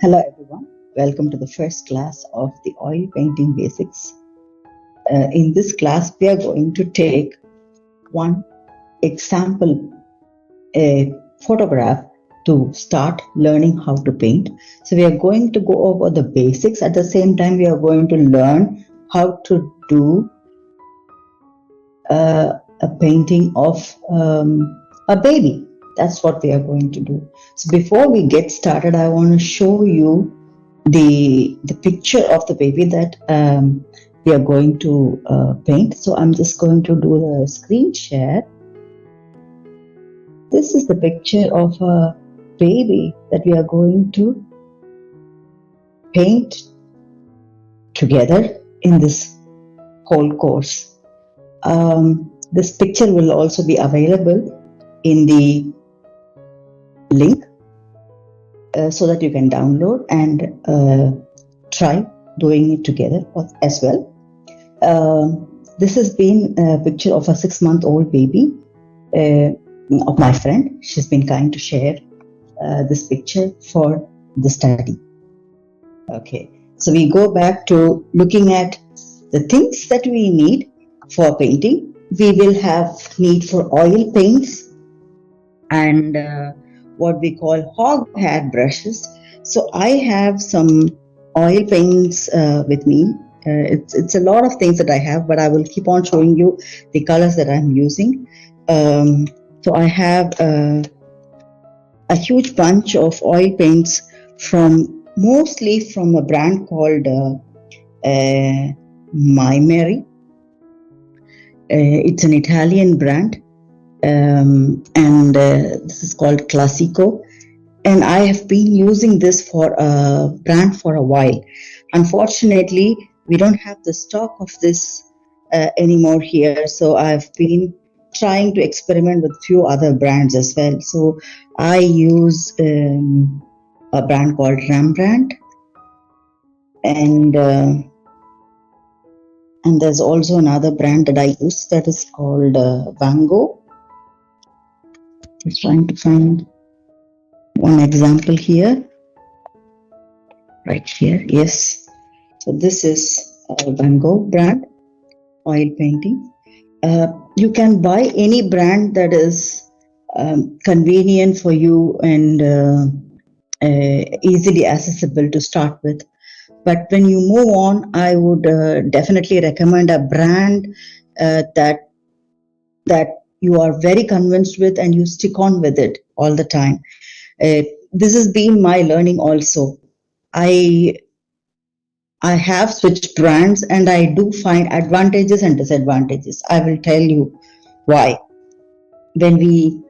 Hello everyone, welcome to the first class of the oil painting basics. In this class, we are going to take one example photograph to start learning how to paint. So we are going to go over the basics. At the same time, we are going to learn how to do a painting of a baby. That's what we are going to do. So before we get started, I want to show you the picture of the baby that we are going to paint. So I'm just going to do the screen share. This is the picture of a baby that we are going to paint together in this whole course. This picture will also be available in the link so that you can download and try doing it together as well. This has been a picture of a 6-month-old baby of my friend. She's been kind to share this picture for the study. Okay, so we go back to looking at the things that we need for painting. We will have need for oil paints and what we call hog hair brushes. So I have some oil paints with me. It's a lot of things that I have, but I will keep on showing you the colors that I'm using. So I have a huge bunch of oil paints mostly from a brand called My Mary. It's an Italian brand, and this is called Classico. And I have been using this for a brand for a while. Unfortunately, we don't have the stock of this anymore here, so I've been trying to experiment with few other brands as well. So I use a brand called Rembrandt, and there's also another brand that I use that is called Van Gogh. Just trying to find one example here. Right here, yes. So this is a Van Gogh brand oil painting. You can buy any brand that is convenient for you and easily accessible to start with. But when you move on, I would definitely recommend a brand that you are very convinced with and you stick on with it all the time. This has been my learning also. I have switched brands and I do find advantages and disadvantages. I will tell you why. When we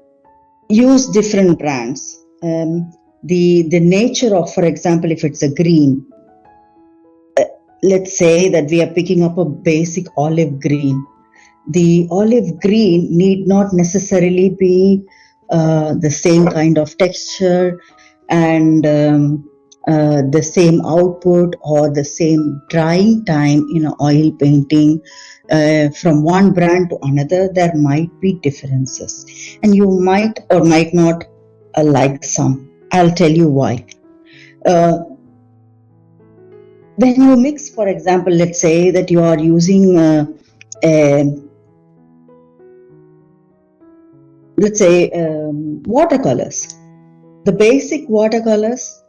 use different brands, the nature of, for example, if it's a green, let's say that we are picking up a basic olive green. The olive green need not necessarily be the same kind of texture and the same output or the same drying time in an oil painting. From one brand to another, there might be differences, and you might or might not like some. I'll tell you why. When you mix, for example, let's say that you are using let's say watercolors. The basic watercolors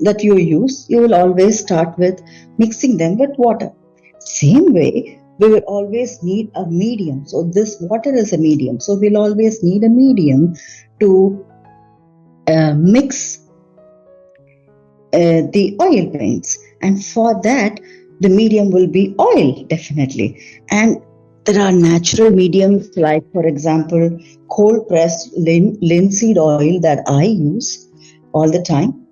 that you use, you will always start with mixing them with water. Same way, we will always need a medium. So this water is a medium. So we'll always need a medium to mix the oil paints. And for that, the medium will be oil, definitely. And there are natural mediums like, for example, cold pressed linseed oil that I use all the time.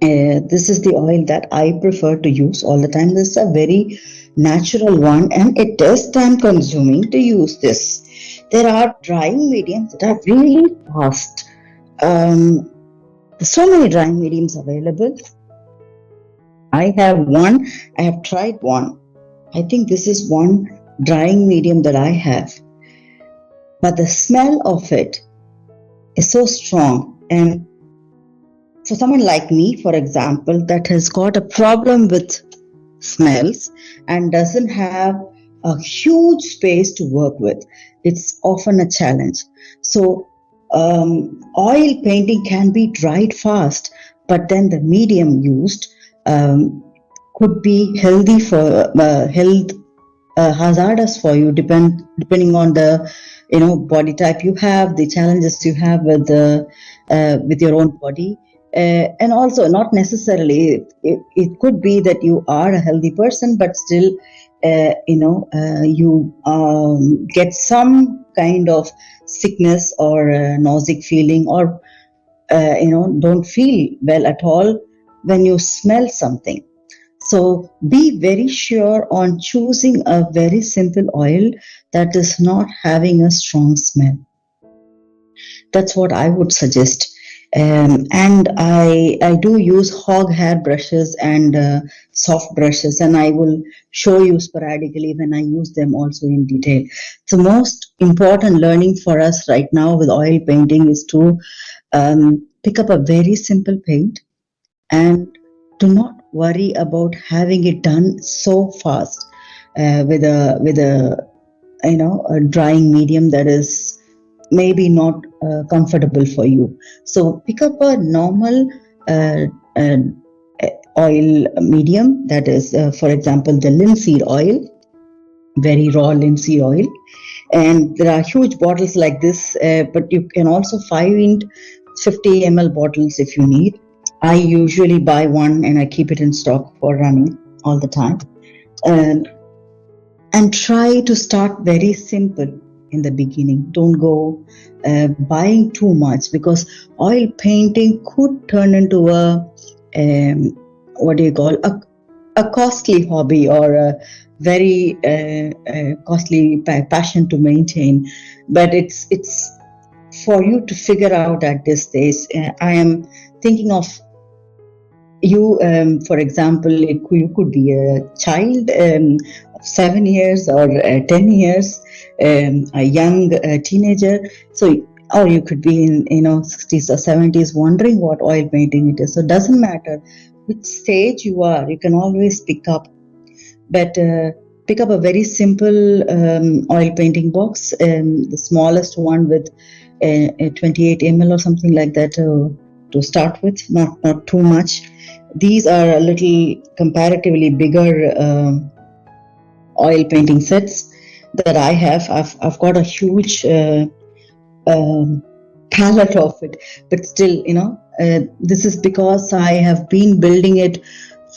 This is the oil that I prefer to use all the time. This is a very natural one and it is time consuming to use this. There are drying mediums that are really fast. There's so many drying mediums available. I have tried one. I think this is one drying medium that I have. But the smell of it is so strong and So someone like me, for example, that has got a problem with smells and doesn't have a huge space to work with, it's often a challenge. So oil painting can be dried fast, but then the medium used could be healthy for health hazardous for you, depending on the body type you have, the challenges you have with your own body, and also not necessarily it could be that you are a healthy person, but still you get some kind of sickness or nausea feeling, or don't feel well at all when you smell something. So be very sure on choosing a very simple oil that is not having a strong smell. That's what I would suggest. And I do use hog hair brushes and soft brushes, and I will show you sporadically when I use them also in detail. The most important learning for us right now with oil painting is to pick up a very simple paint, and do not worry about having it done so fast with a a drying medium that is maybe not comfortable for you. So pick up a normal uh, uh, oil medium, that is for example the linseed oil, very raw linseed oil. And there are huge bottles like this, but you can also find 50 ml bottles if you need. I usually buy one and I keep it in stock for running all the time. And try to start very simple in the beginning. Don't go buying too much, because oil painting could turn into what do you call a costly hobby, or a very costly passion to maintain. But it's for you to figure out at this stage. I am thinking of you, for example, you could be a child of 7 years or 10 years, a young teenager. So, or you could be in 60s or 70s wondering what oil painting it is. So it doesn't matter which stage you are, you can always pick up. But pick up a very simple oil painting box, the smallest one with a 28 ml or something like that to start with, not too much. These are a little comparatively bigger oil painting sets that I have. I've got a huge palette of it, but still, this is because I have been building it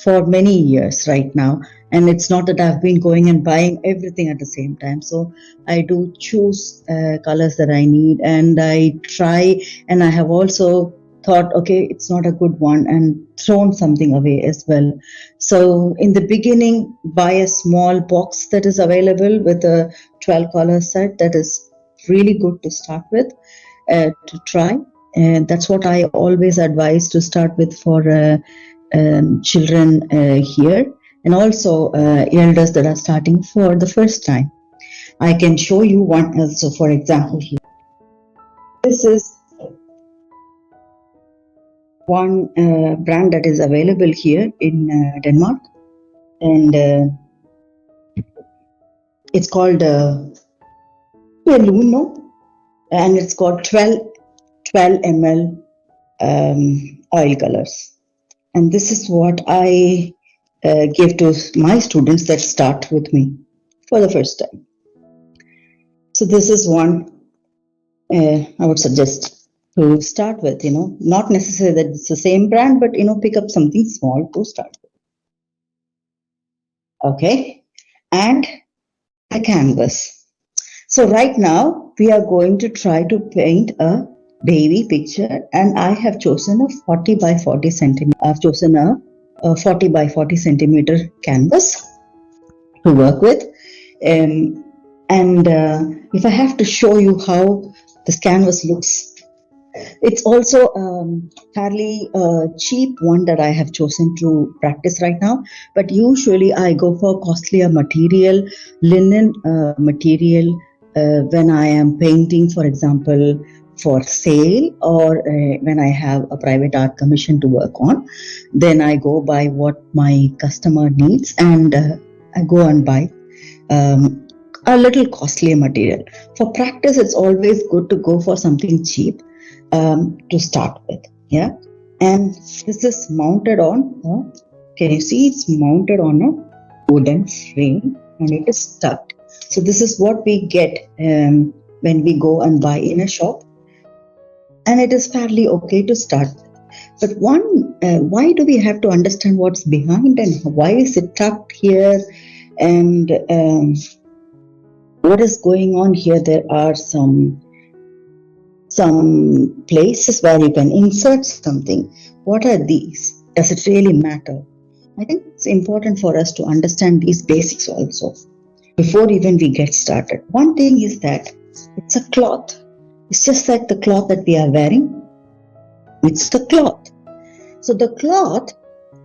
for many years right now, and it's not that I've been going and buying everything at the same time. So I do choose colors that I need, and I try, and I have also thought, okay, it's not a good one, and thrown something away as well. So in the beginning, buy a small box that is available with a 12 color set. That is really good to start with, to try. And that's what I always advise to start with for children here, and also elders that are starting for the first time. I can show you one also, for example, here. This is one brand that is available here in Denmark, and it's called Belluno, and it's got 12 ml oil colors. And this is what I give to my students that start with me for the first time. So this is one I would suggest to start with, not necessarily that it's the same brand, but, pick up something small to start with. Okay. And a canvas. So right now we are going to try to paint a baby picture, and I have chosen a 40 by 40 centimeter. I've chosen a 40 by 40 centimeter canvas to work with. And if I have to show you how this canvas looks, it's also fairly cheap one that I have chosen to practice right now. But usually I go for costlier material, linen material, when I am painting, for example, for sale or when I have a private art commission to work on, then I go by what my customer needs, and I go and buy a little costlier material. For practice, it's always good to go for something cheap to start with. Yeah, and this is mounted on. Can you see it's mounted on a wooden frame and it is stuck. So this is what we get when we go and buy in a shop, and it is fairly okay to start. But why do we have to understand what's behind and why is it tucked here, and what is going on here? There are some places where you can insert something. What are these? Does it really matter? I think it's important for us to understand these basics also before even we get started. One thing is that it's a cloth. It's just like the cloth that we are wearing. It's the cloth. So the cloth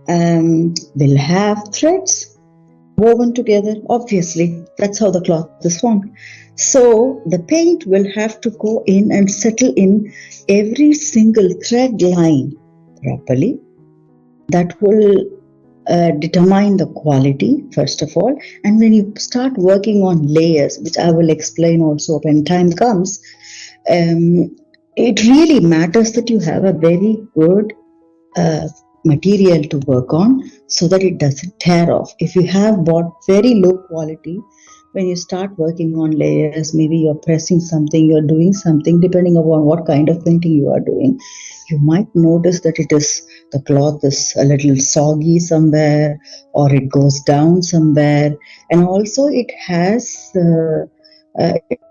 will have threads woven together. Obviously, that's how the cloth is formed. So the paint will have to go in and settle in every single thread line properly. That will determine the quality, first of all. And when you start working on layers, which I will explain also when time comes, it really matters that you have a very good material to work on so that it doesn't tear off. If you have bought very low quality, when you start working on layers, maybe you're pressing something, you're doing something, depending upon what kind of painting you are doing, you might notice that the cloth is a little soggy somewhere, or it goes down somewhere, and also it has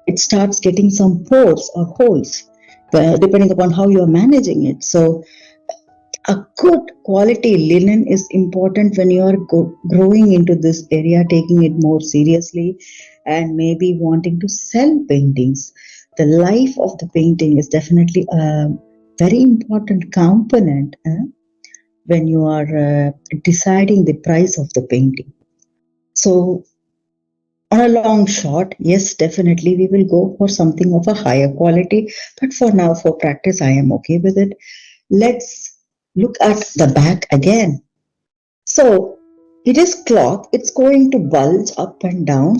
it starts getting some pores or holes, depending upon how you are managing it. So a good quality linen is important when you are growing into this area, taking it more seriously, and maybe wanting to sell paintings. The life of the painting is definitely a very important component when you are deciding the price of the painting. So, on a long shot, yes, definitely we will go for something of a higher quality, but for now, for practice, I am okay with it. Let's look at the back again. So it is cloth, it's going to bulge up and down.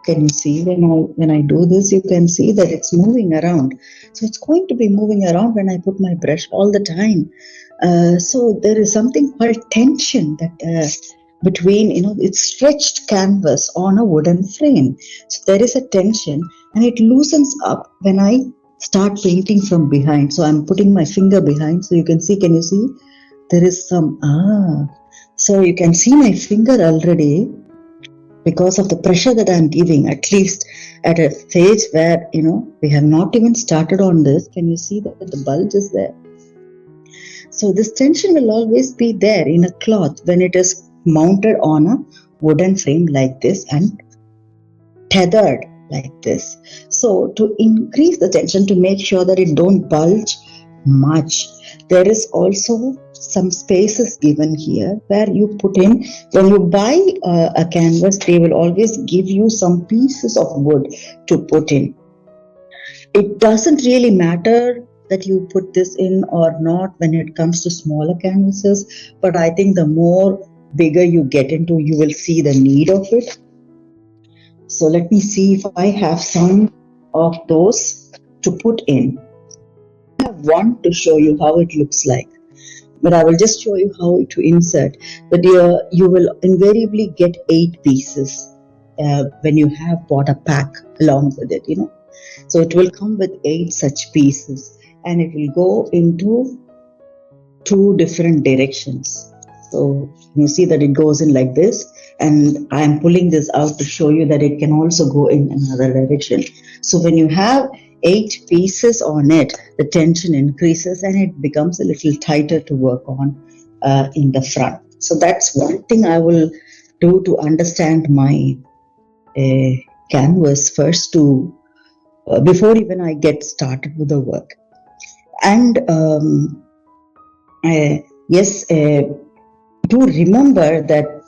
Can you see when I do this, you can see that it's moving around. So it's going to be moving around when I put my brush all the time. So there is something called tension that between, it's stretched canvas on a wooden frame. So there is a tension and it loosens up when I start painting from behind. So I'm putting my finger behind so you can see, can you see? There is some, so you can see my finger already because of the pressure that I'm giving, at least at a stage where, we have not even started on this. Can you see that the bulge is there? So this tension will always be there in a cloth when it is mounted on a wooden frame like this and tethered like this. So to increase the tension, to make sure that it don't bulge much, there is also some spaces given here where you put in, when you buy a canvas, they will always give you some pieces of wood to put in. It doesn't really matter that you put this in or not when it comes to smaller canvases, but I think the more bigger you get into, you will see the need of it. So let me see if I have some of those to put in. I have one to show you how it looks like, but I will just show you how to insert. But you will invariably get 8 pieces when you have bought a pack along with it, So it will come with 8 such pieces and it will go into 2 different directions. So you see that it goes in like this, and I am pulling this out to show you that it can also go in another direction. So when you have 8 pieces on it, the tension increases and it becomes a little tighter to work on in the front. So that's one thing I will do to understand my canvas first, to before even I get started with the work. And yes, do remember that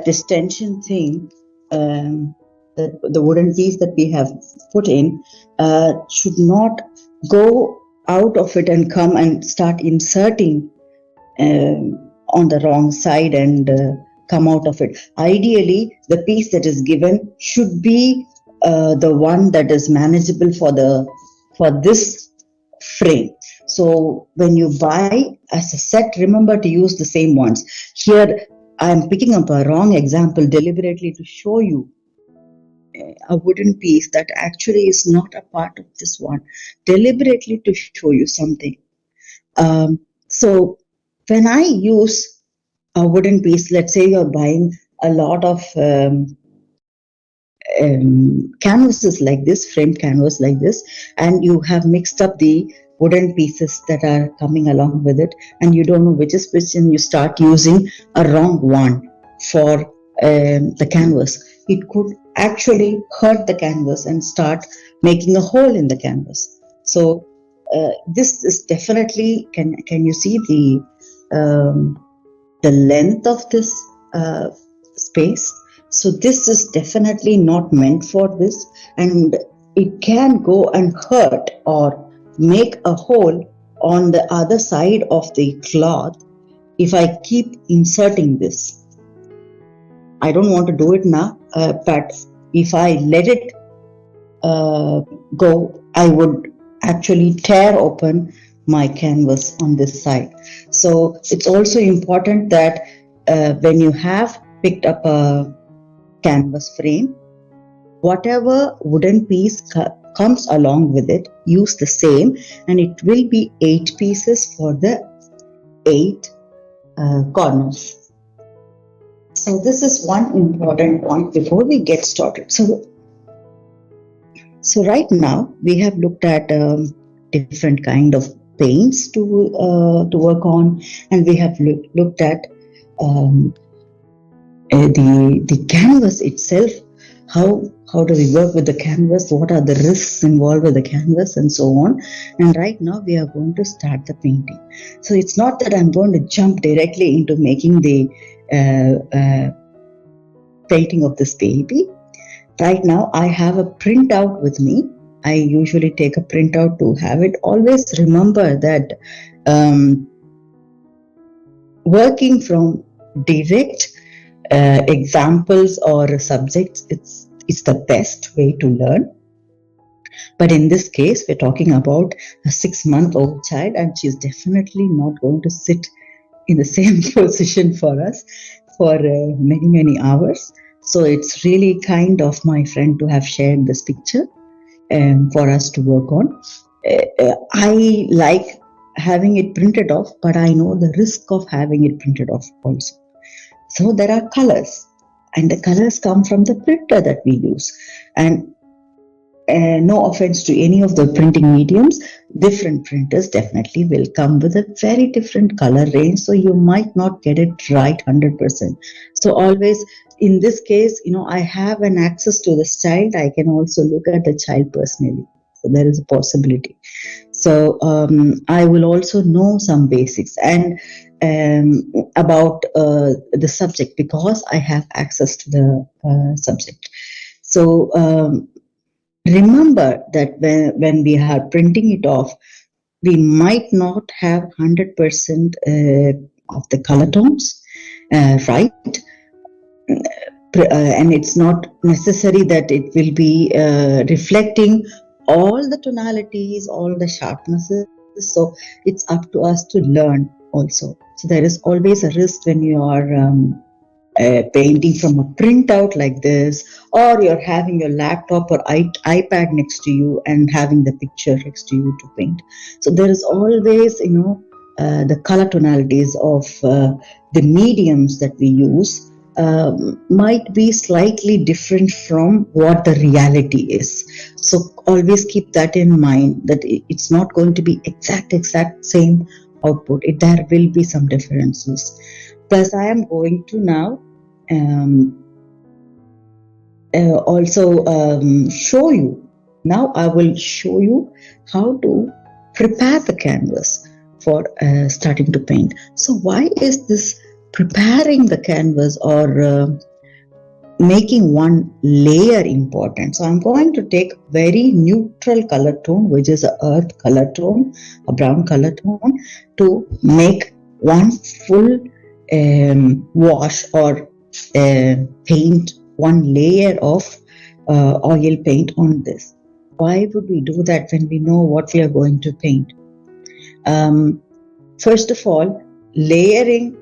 this tension thing the wooden piece that we have put in should not go out of it and come and start inserting on the wrong side and come out of it. Ideally, the piece that is given should be the one that is manageable for this frame. So when you buy as a set, remember to use the same ones. Here I am picking up a wrong example deliberately to show you a wooden piece that actually is not a part of this one, deliberately to show you something. So when I use a wooden piece, let's say you're buying a lot of canvases like this, framed canvas like this, and you have mixed up the wooden pieces that are coming along with it, and you don't know which is which, and you start using a wrong one for the canvas. It could actually hurt the canvas and start making a hole in the canvas. So this is definitely, can you see the length of this space? So this is definitely not meant for this, and it can go and hurt or make a hole on the other side of the cloth if I keep inserting this. I don't want to do it now, but if I let it go, I would actually tear open my canvas on this side. So it's also important that when you have picked up a canvas frame, whatever wooden piece comes along with it, use the same, and it will be 8 pieces for the 8 corners. So this is one important point before we get started. So right now we have looked at different kind of paints to work on, and we have looked at the canvas itself. How do we work with the canvas? What are the risks involved with the canvas, and so on? And right now we are going to start the painting. So it's not that I'm going to jump directly into making the painting of this baby. Right now I have a printout with me. I usually take a printout to have it. Always remember that working from direct examples or subjects, it's the best way to learn. But in this case, we're talking about a 6-month-old child, and she's definitely not going to sit in the same position for us for many hours. So it's really kind of my friend to have shared this picture for us to work on. I like having it printed off, but I know the risk of having it printed off also. So there are colors, and the colors come from the printer that we use. And no offense to any of the printing mediums, different printers definitely will come with a very different color range, so you might not get it right 100%. So always, in this case, I have an access to this child. I can also look at the child personally, so there is a possibility. So I will also know some basics and about the subject, because I have access to the subject. So remember that when we are printing it off, we might not have 100% of the color tones right, and it's not necessary that it will be reflecting all the tonalities, all the sharpnesses. So it's up to us to learn also. So there is always a risk when you are painting from a printout like this, or you're having your laptop or iPad next to you and having the picture next to you to paint. So there is always, the color tonalities of the mediums that we use might be slightly different from what the reality is. So always keep that in mind, that it's not going to be exact same output. There will be some differences. Plus, I am going to now also show you. Now I will show you how to prepare the canvas for starting to paint. So why is this preparing the canvas or making one layer important. So I'm going to take very neutral color tone, which is a earth color tone, a brown color tone, to make one full wash or paint, one layer of oil paint on this. Why would we do that when we know what we are going to paint? First of all, layering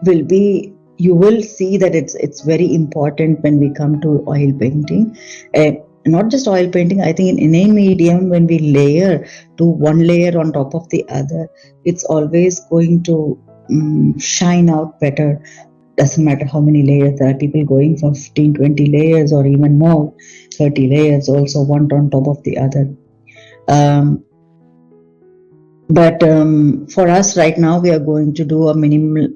will be, you will see that it's very important when we come to oil painting. Not just oil painting, I think in any medium, when we layer, do one layer on top of the other, it's always going to shine out better. Doesn't matter how many layers. There are people going for 15, 20 layers or even more, 30 layers also, one on top of the other. But for us right now, we are going to do a minimal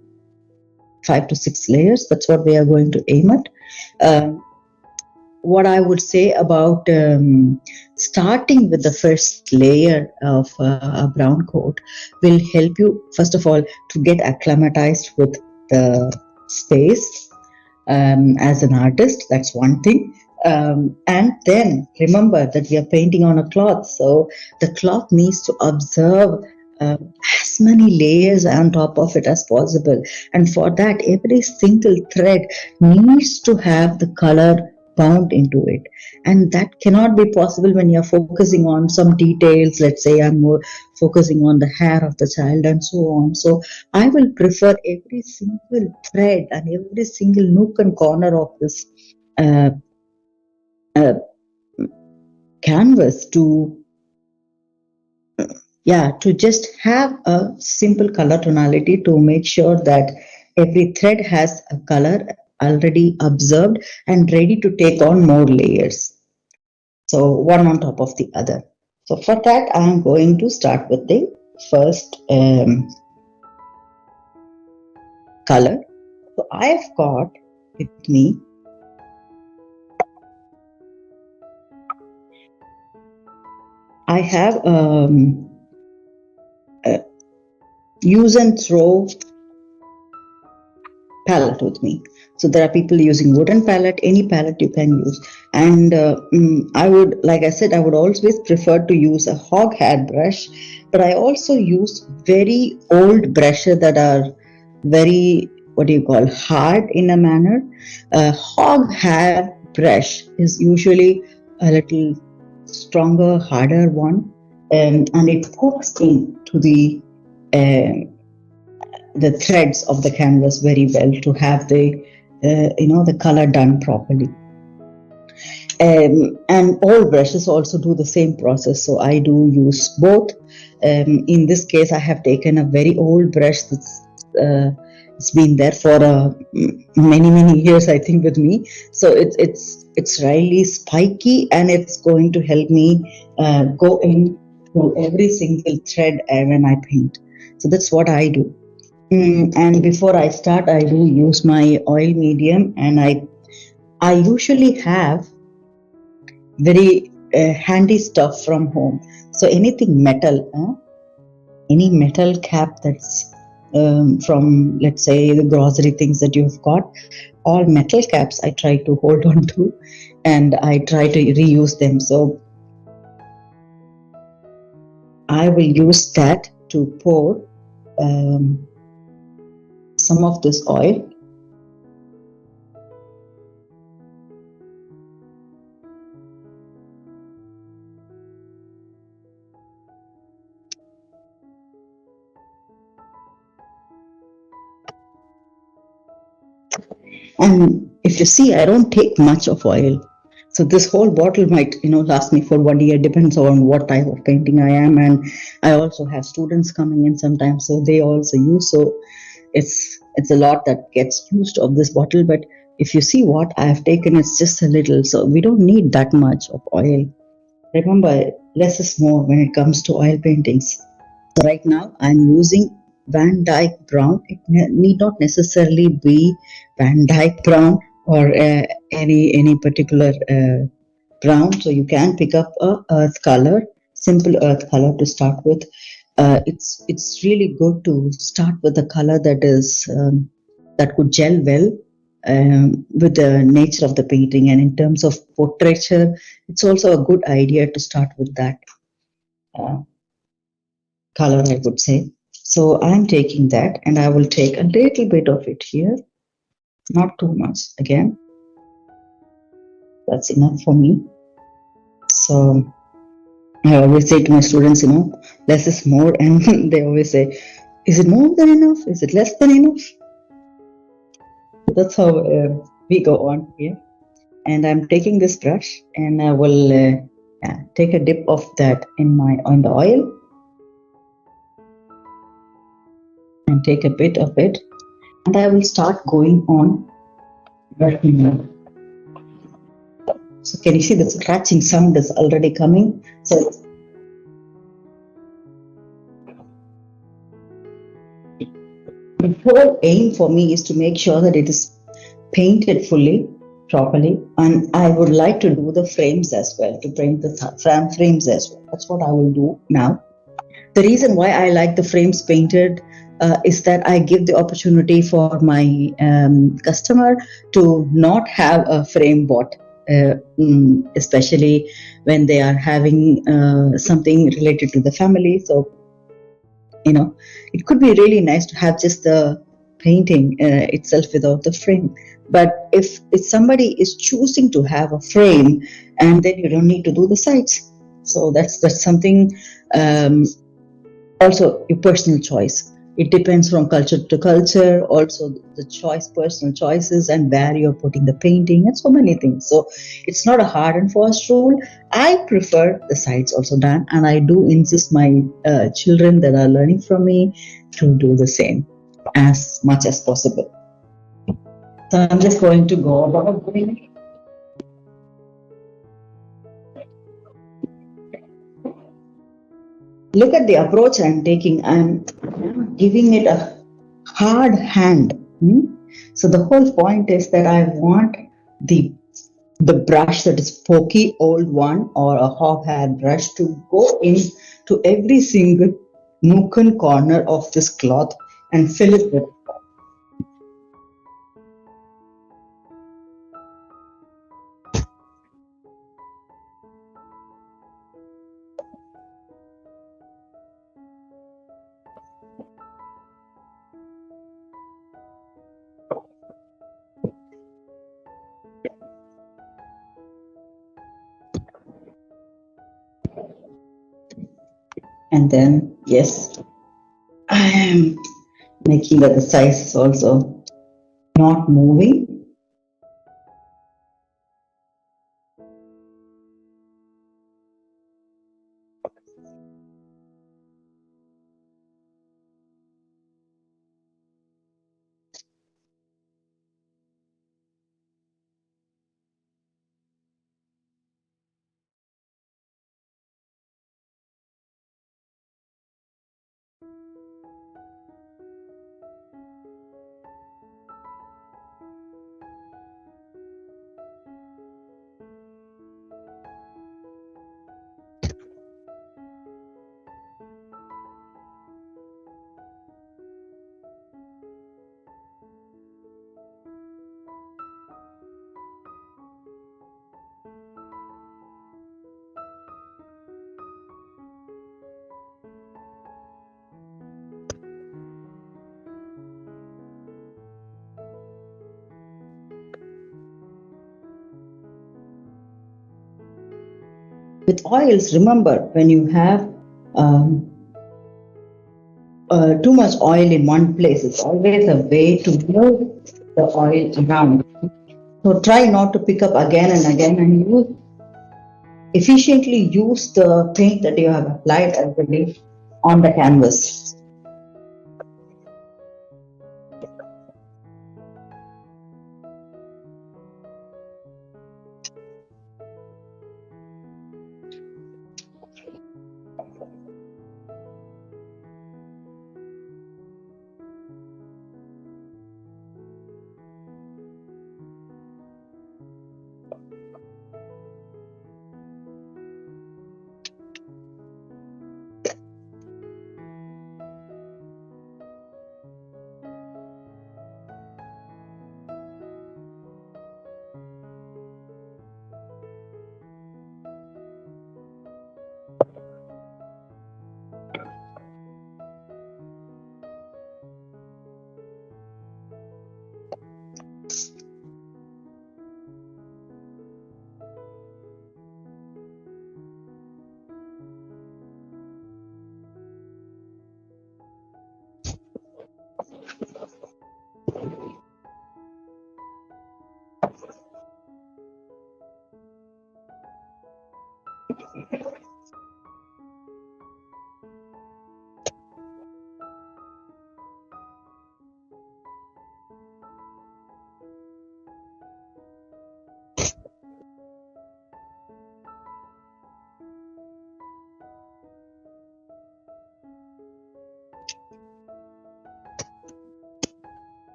5 to 6 layers. That's what we are going to aim at. What I would say about starting with the first layer of a brown coat will help you, first of all, to get acclimatized with the space as an artist. That's one thing. And then remember that we are painting on a cloth, so the cloth needs to absorb as many layers on top of it as possible. And for that, every single thread needs to have the color bound into it, and that cannot be possible when you're focusing on some details. Let's say I'm more focusing on the hair of the child and so on. So I will prefer every single thread and every single nook and corner of this uh, uh, canvas to just have a simple color tonality, to make sure that every thread has a color already observed and ready to take on more layers, so one on top of the other. So for that, I'm going to start with the first color. So I've got with me I have a use and throw palette with me. So there are people using wooden palette, any palette you can use. And I would, like I said, I would always prefer to use a hog hair brush, but I also use very old brushes that are very, what do you call, hard in a manner. A hog hair brush is usually a little stronger, harder one, and it pokes into the threads of the canvas very well to have the color done properly. And all brushes also do the same process, so I do use both. In this case, I have taken a very old brush that's it's been there for many years, I think, with me. So it's really spiky, and it's going to help me go in to every single thread when I paint. So that's what I do. And before I start, I do use my oil medium, and I usually have very handy stuff from home. So anything metal, any metal cap that's from, let's say, the grocery things that you've got, all metal caps I try to hold on to, and I try to reuse them. So I will use that to pour some of this oil. And if you see, I don't take much of oil. So this whole bottle might, last me for 1 year, depends on what type of painting I am. And I also have students coming in sometimes, so they also use. So it's a lot that gets used of this bottle. But if you see what I have taken, it's just a little. So we don't need that much of oil. Remember, less is more when it comes to oil paintings. So right now I'm using Van Dyke brown. It need not necessarily be Van Dyke brown or any particular brown. So you can pick up a earth color, simple earth color to start with. It's really good to start with a color that is that could gel well with the nature of the painting. And in terms of portraiture, it's also a good idea to start with that uh, color, I would say. So I'm taking that, and I will take a little bit of it here, not too much. Again, that's enough for me. So I always say to my students, less is more, and they always say, is it more than enough? Is it less than enough? That's how we go on here. And I'm taking this brush, and I will take a dip of that in the oil, and take a bit of it, and I will start going on brushing it. So can you see the scratching sound is already coming? So the whole aim for me is to make sure that it is painted fully, properly, and I would like to do the frames as well, to paint the frames as well. That's what I will do now. The reason why I like the frames painted is that I give the opportunity for my customer to not have a frame bought, especially when they are having something related to the family. So, it could be really nice to have just the painting itself without the frame. But if somebody is choosing to have a frame, and then you don't need to do the sides. So that's something. Also your personal choice. It depends from culture to culture, also the personal choices, and where you're putting the painting, and so many things. So it's not a hard and fast rule. I prefer the sides also done, and I do insist my children that are learning from me to do the same as much as possible. So I'm just going to go about doing it. Look at the approach I'm taking. I'm giving it a hard hand. So the whole point is that I want the brush, that is pokey old one or a hog hair brush, to go in to every single nook and corner of this cloth and fill it with. And then, yes, I am making that the size is also not moving. With oils, remember, when you have too much oil in one place, it's always a way to move the oil around. So try not to pick up again and again, and efficiently use the paint that you have applied already on the canvas.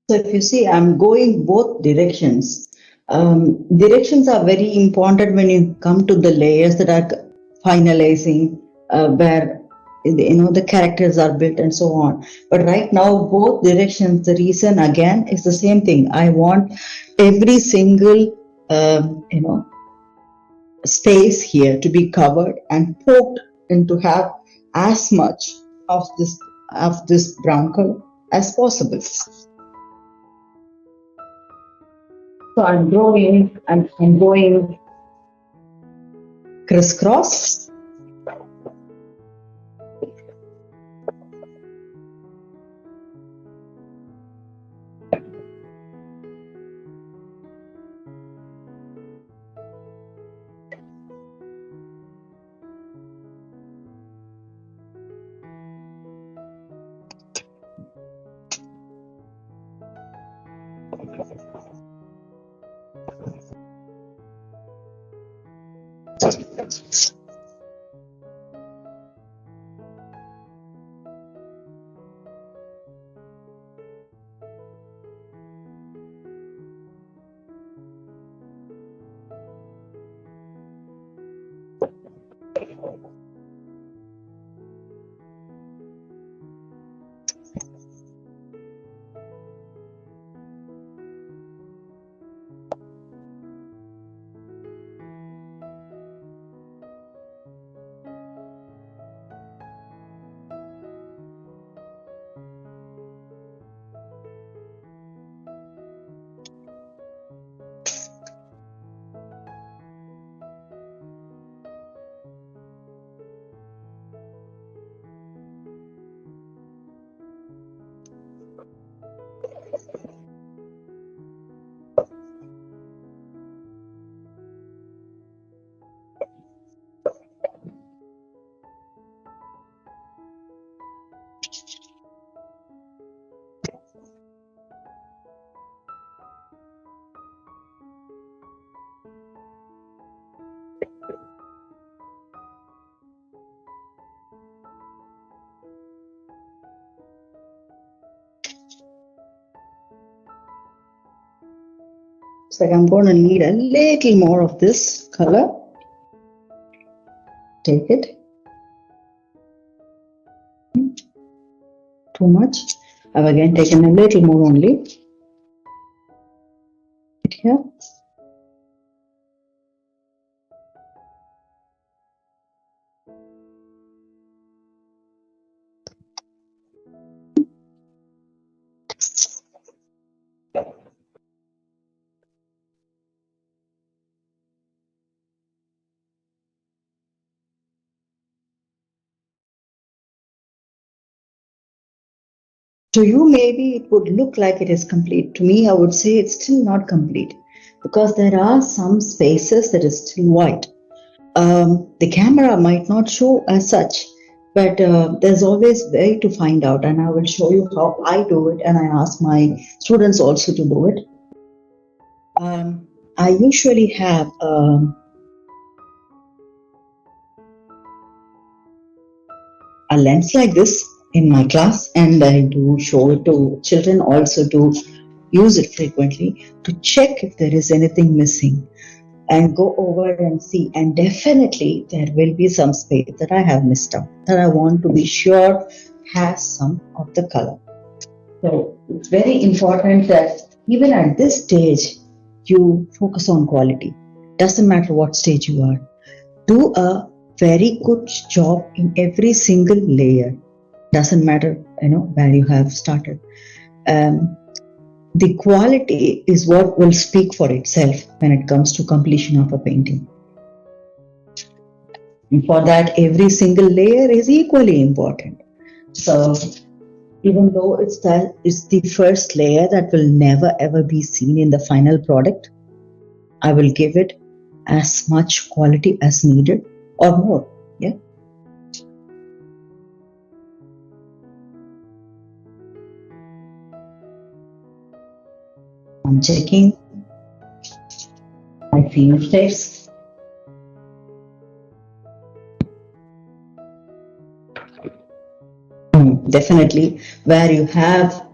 So if you see, I'm going both directions. Directions are very important when you come to the layers that are finalizing, where the characters are built and so on. But right now, both directions. The reason again is the same thing. I want every single space here to be covered and poked and to have as much of this brown color as possible. So I'm going crisscross. It's like I'm going to need a little more of this color. Take it. Too much. I've again taken a little more only. Here. To you, maybe it would look like it is complete. To me, I would say it's still not complete because there are some spaces that is still white. The camera might not show as such, but there's always way to find out, and I will show you how I do it, and I ask my students also to do it. I usually have a lens like this in my class, and I do show it to children also to use it frequently to check if there is anything missing and go over and see. And definitely there will be some space that I have missed out that I want to be sure has some of the color. So it's very important that even at this stage you focus on quality. Doesn't matter what stage you are. Do a very good job in every single layer. Doesn't matter, where you have started. The quality is what will speak for itself when it comes to completion of a painting. And for that, every single layer is equally important. So even though it's the first layer that will never ever be seen in the final product, I will give it as much quality as needed or more. Yeah. I'm checking my field text. Definitely, where you have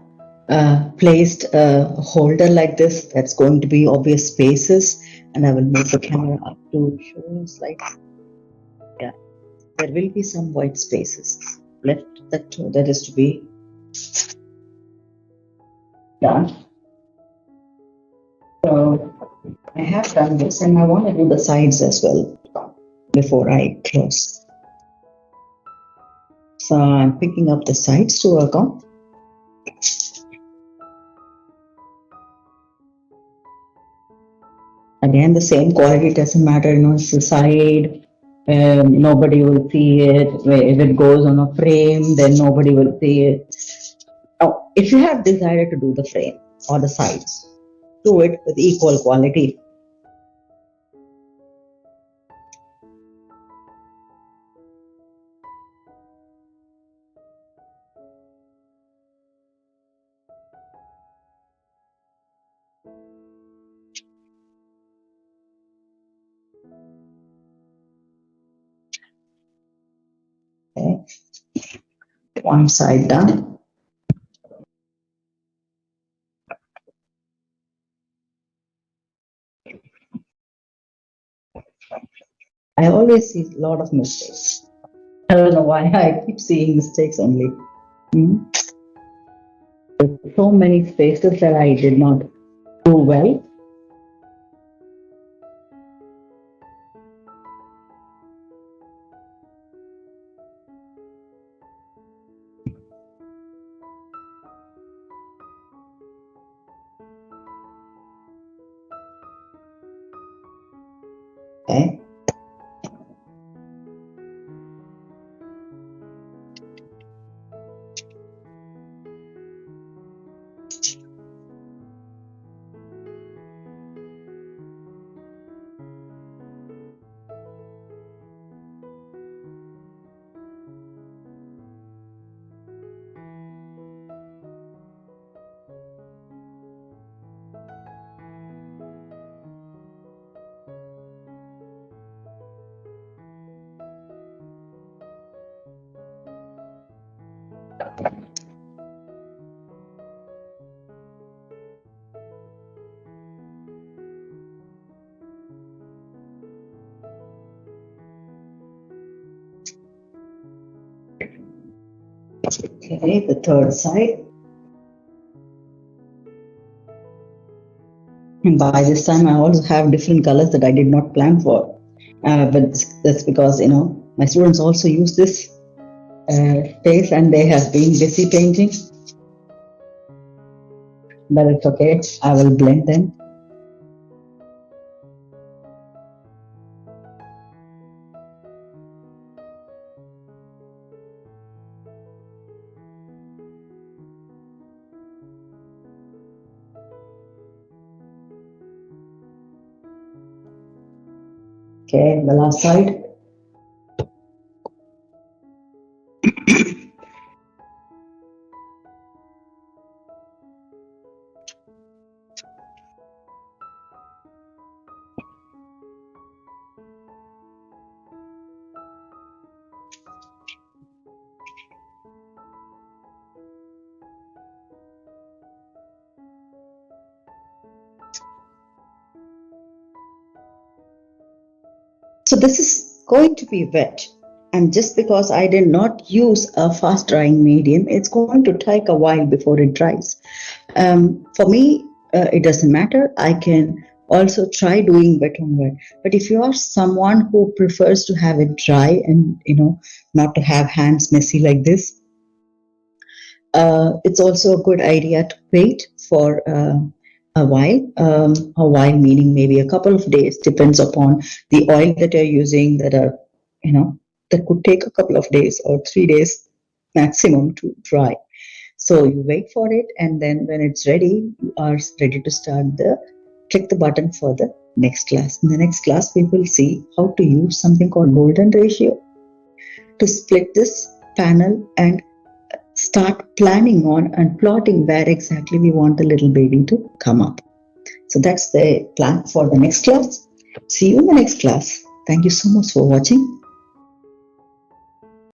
placed a holder like this, that's going to be obvious spaces, and I will move the camera up to show you slightly. Yeah, there will be some white spaces left that is to be done. So I have done this, and I want to do the sides as well before I close. So I'm picking up the sides to work on. Again, the same quality doesn't matter, it's the side, nobody will see it. If it goes on a frame, then nobody will see it. Now, if you have decided to do the frame or the sides, do it with equal quality. Okay. One side done. I always see a lot of mistakes. I don't know why I keep seeing mistakes only. There's so many spaces that I did not do well. Okay. Okay, the third side. And by this time, I also have different colors that I did not plan for. But that's because, my students also use this space and they have been busy painting. But it's okay, I will blend them. Okay, the last side. So this is going to be wet. And just because I did not use a fast drying medium, it's going to take a while before it dries. For me, it doesn't matter. I can Also try doing wet on wet. But if you are someone who prefers to have it dry and not to have hands messy like this, it's also a good idea to wait for a while. A while meaning maybe a couple of days, depends upon the oil that you're using. That could take a couple of days or 3 days maximum to dry. So you wait for it, and then when it's ready, you are ready to click the button for the next class. In the next class, we will see how to use something called golden ratio to split this panel and start planning on and plotting where exactly we want the little baby to come up. So that's the plan for the next class. See you in the next class. Thank you so much for watching.